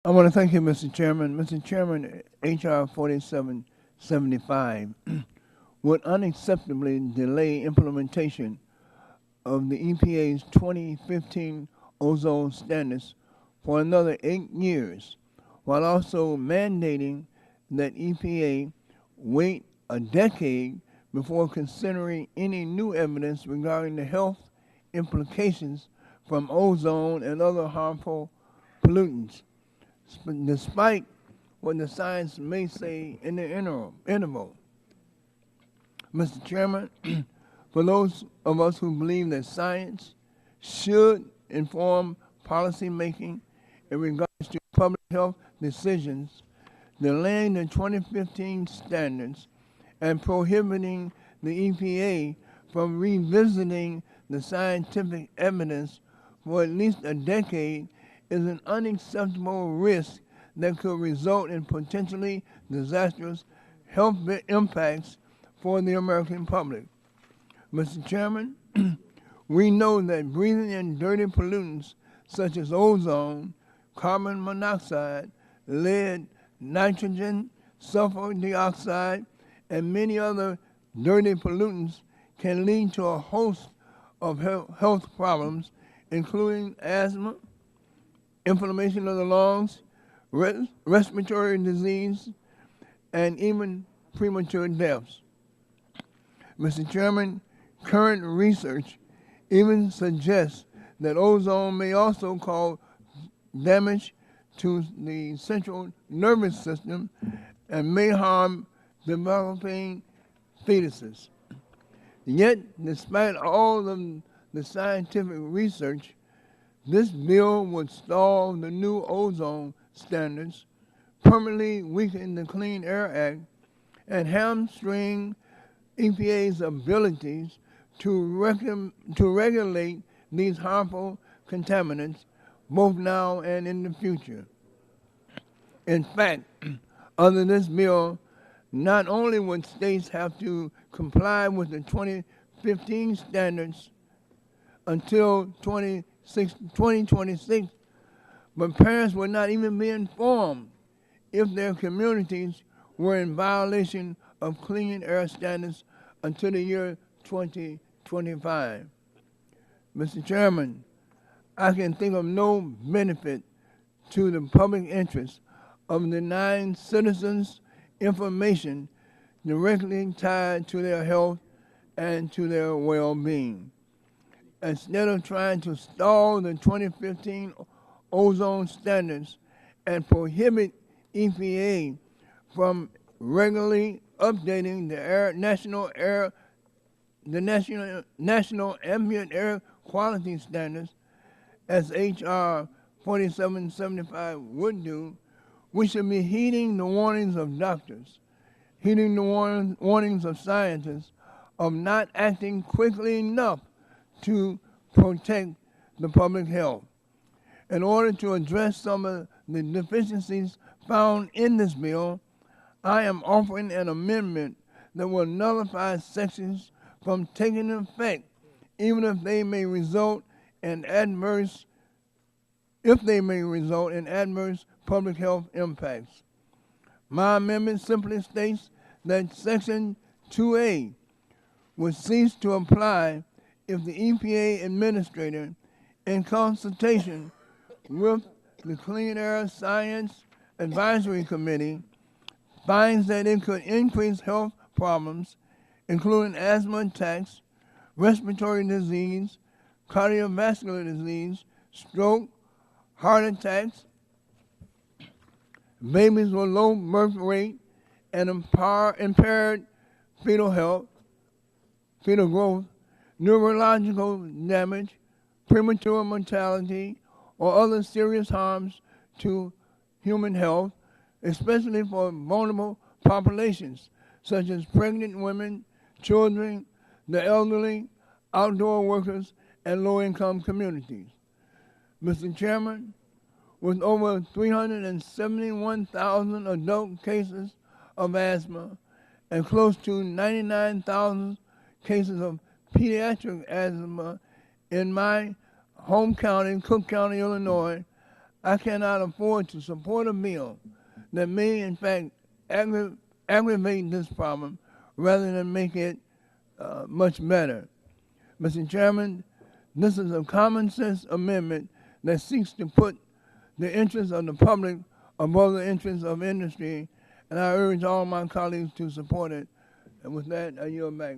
I want to thank you, Mr. Chairman. Mr. Chairman, H.R. 4775 would unacceptably delay implementation of the EPA's 2015 ozone standards for another 8 years, while also mandating that EPA wait a decade before considering any new evidence regarding the health implications from ozone and other harmful pollutants, despite what the science may say in the interval. Mr. Chairman, for those of us who believe that science should inform policymaking in regards to public health decisions, delaying the 2015 standards and prohibiting the EPA from revisiting the scientific evidence for at least a decade is an unacceptable risk that could result in potentially disastrous health impacts for the American public. Mr. Chairman, we know that breathing in dirty pollutants such as ozone, carbon monoxide, lead, nitrogen, sulfur dioxide, and many other dirty pollutants can lead to a host of health problems, including asthma, inflammation of the lungs, respiratory disease, and even premature deaths. Mr. Chairman, current research even suggests that ozone may also cause damage to the central nervous system and may harm developing fetuses. Yet, despite all of the scientific research, this bill would stall the new ozone standards, permanently weaken the Clean Air Act, and hamstring EPA's abilities to regulate these harmful contaminants both now and in the future. In fact, under this bill, not only would states have to comply with the 2015 standards until 2026, but parents would not even be informed if their communities were in violation of clean air standards until the year 2025. Mr. Chairman, I can think of no benefit to the public interest of denying citizens information directly tied to their health and to their well-being. Instead of trying to stall the 2015 ozone standards and prohibit EPA from regularly updating the national ambient air quality standards, as H.R. 4775 would do, we should be heeding the warnings of doctors, heeding the warnings of scientists, of not acting quickly enough to protect the public health. In order to address some of the deficiencies found in this bill, I am offering an amendment that will nullify sections from taking effect, even if they may result in adverse public health impacts. My amendment simply states that Section 2A would cease to apply if the EPA administrator, in consultation with the Clean Air Science Advisory Committee, finds that it could increase health problems, including asthma attacks, respiratory disease, cardiovascular disease, stroke, heart attacks, babies with low birth rate, and impaired fetal growth, neurological damage, premature mortality, or other serious harms to human health, especially for vulnerable populations such as pregnant women, children, the elderly, outdoor workers, and low-income communities. Mr. Chairman, with over 371,000 adult cases of asthma and close to 99,000 cases of pediatric asthma in my home county, Cook County, Illinois, I cannot afford to support a bill that may in fact aggravate this problem rather than make it much better. Mr. Chairman, this is a common sense amendment that seeks to put the interests of the public above the interests of industry, and I urge all my colleagues to support it. And with that, I yield back.